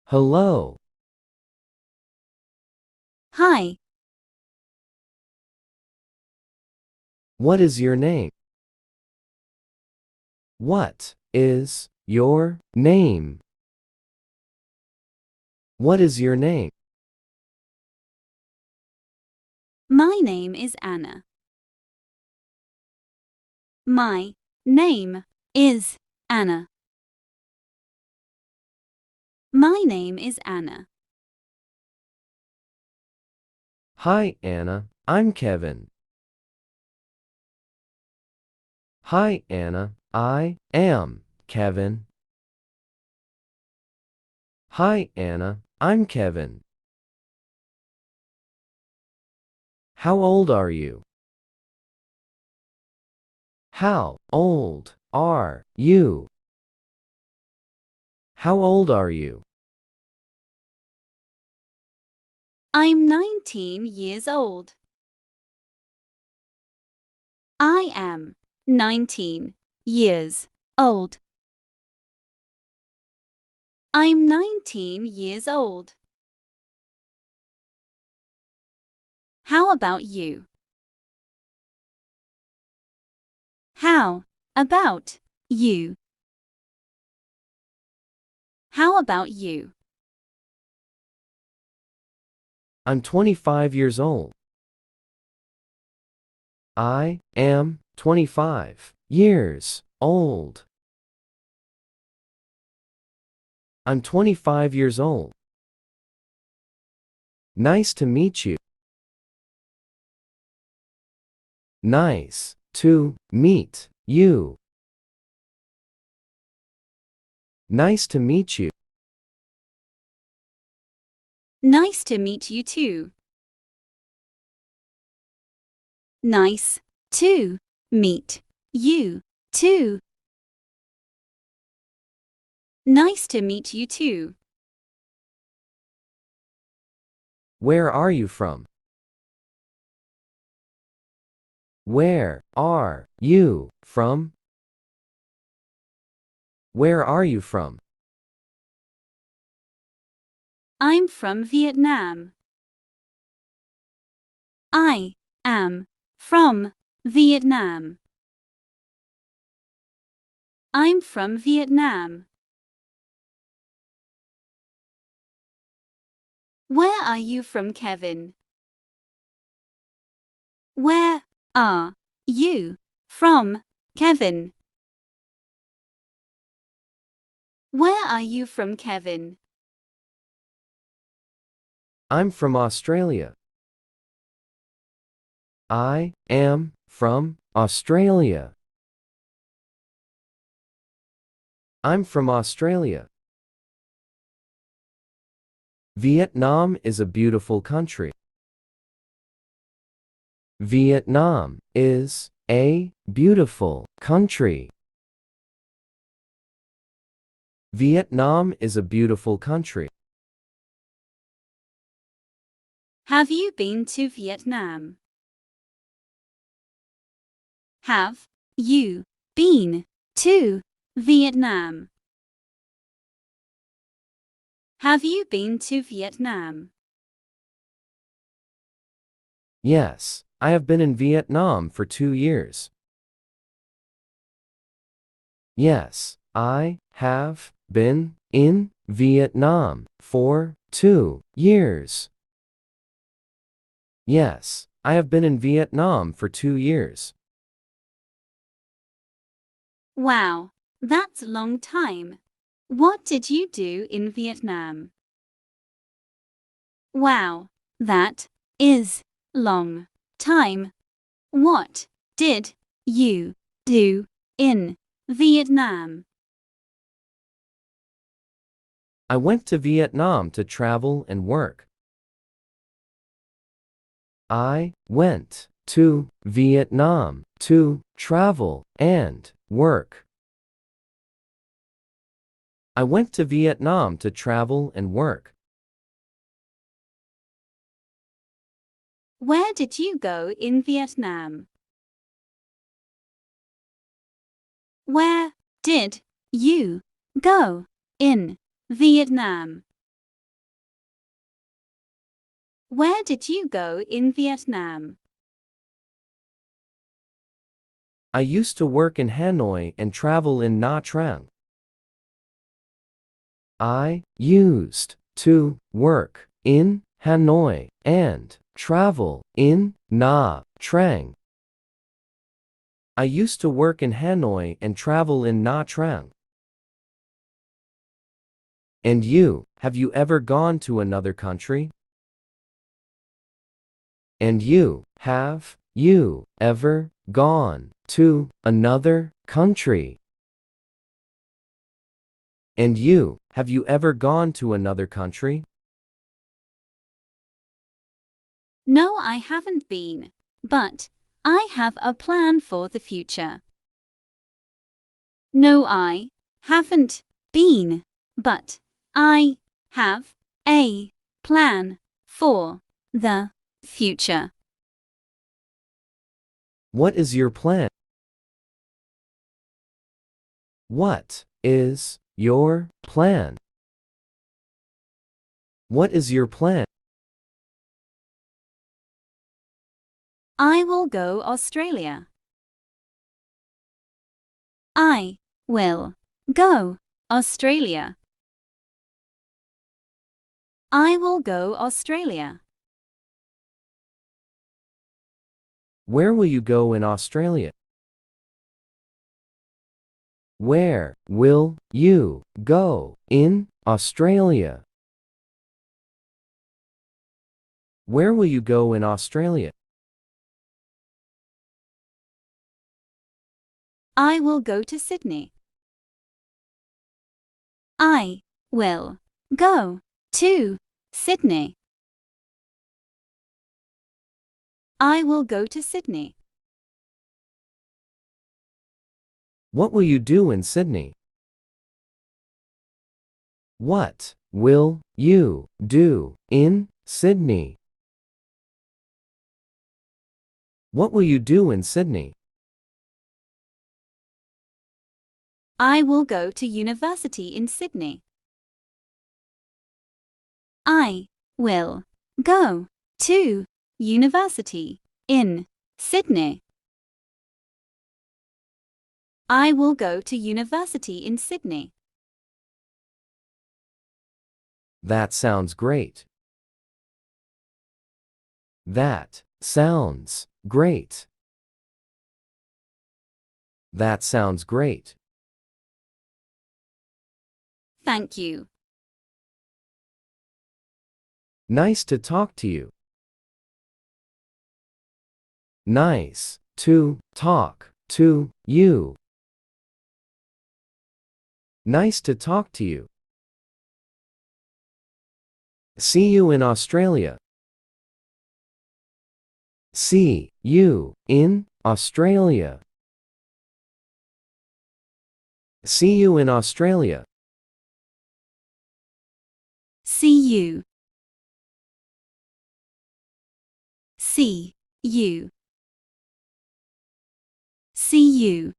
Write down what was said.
Hello. Hi, What is your name? What is your name? What is your name? my name is Anna. My name is Anna. My name is Anna. Hi, Anna. I'm Kevin. Hi, Anna. I am Kevin. Hi, Anna. I'm Kevin. How old are you? How old are you? How old are you? I'm 19 years old. I am 19 years old. I'm 19 years old. How about you? How about you? How about you? I'm 25 years old. I am 25 years old. I'm 25 years old. Nice to meet you. Nice to meet you. Nice to meet you. Nice to meet you too. Nice to meet you too. Nice to meet you too. Where are you from? Where are you from? Where are you from? I'm from Vietnam. I am from Vietnam. I'm from Vietnam. Where are you from, Kevin? Where are you from, Kevin? Where are you from, Kevin? I'm from Australia. I am from Australia. I'm from Australia. Vietnam is a beautiful country. Vietnam is a beautiful country. Vietnam is a beautiful country. Have you been to Vietnam? Have you been to Vietnam? Have you been to Vietnam? Yes, I have been in Vietnam for 2 years. Yes, I have been in Vietnam for 2 years. Yes, I have been in Vietnam for 2 years. Wow, that's a long time. What did you do in Vietnam? Wow, that is long time. What did you do in Vietnam? I went to Vietnam to travel and work. I went to Vietnam to travel and work. I went to Vietnam to travel and work. Where did you go in Vietnam? Where did you go in Vietnam? Where did you go in Vietnam? I used to work in Hanoi and travel in Nha Trang. I used to work in Hanoi and travel in Nha Trang. I used to work in Hanoi and travel in Nha Trang. And you, have you ever gone to another country? And you, have you ever gone to another country? And you, have you ever gone to another country? No, I haven't been, but I have a plan for the future. No, I haven't been, but I have a plan for the future. What is your plan? What is your plan? What is your plan? I will go Australia. I will go Australia. I will go Australia. Where will you go in Australia? Where will you go in Australia? Where will you go in Australia? I will go to Sydney. I will go to Sydney. I will go to Sydney. What will you do in Sydney? What will you do in Sydney? What will you do in Sydney? I will go to university in Sydney. I will go to university in Sydney. I will go to university in Sydney. That sounds great. That sounds great. That sounds great. Thank you. Nice to talk to you. Nice to talk to you. Nice to talk to you. See you in Australia. See you in Australia. See you in Australia. See you. See you. See you.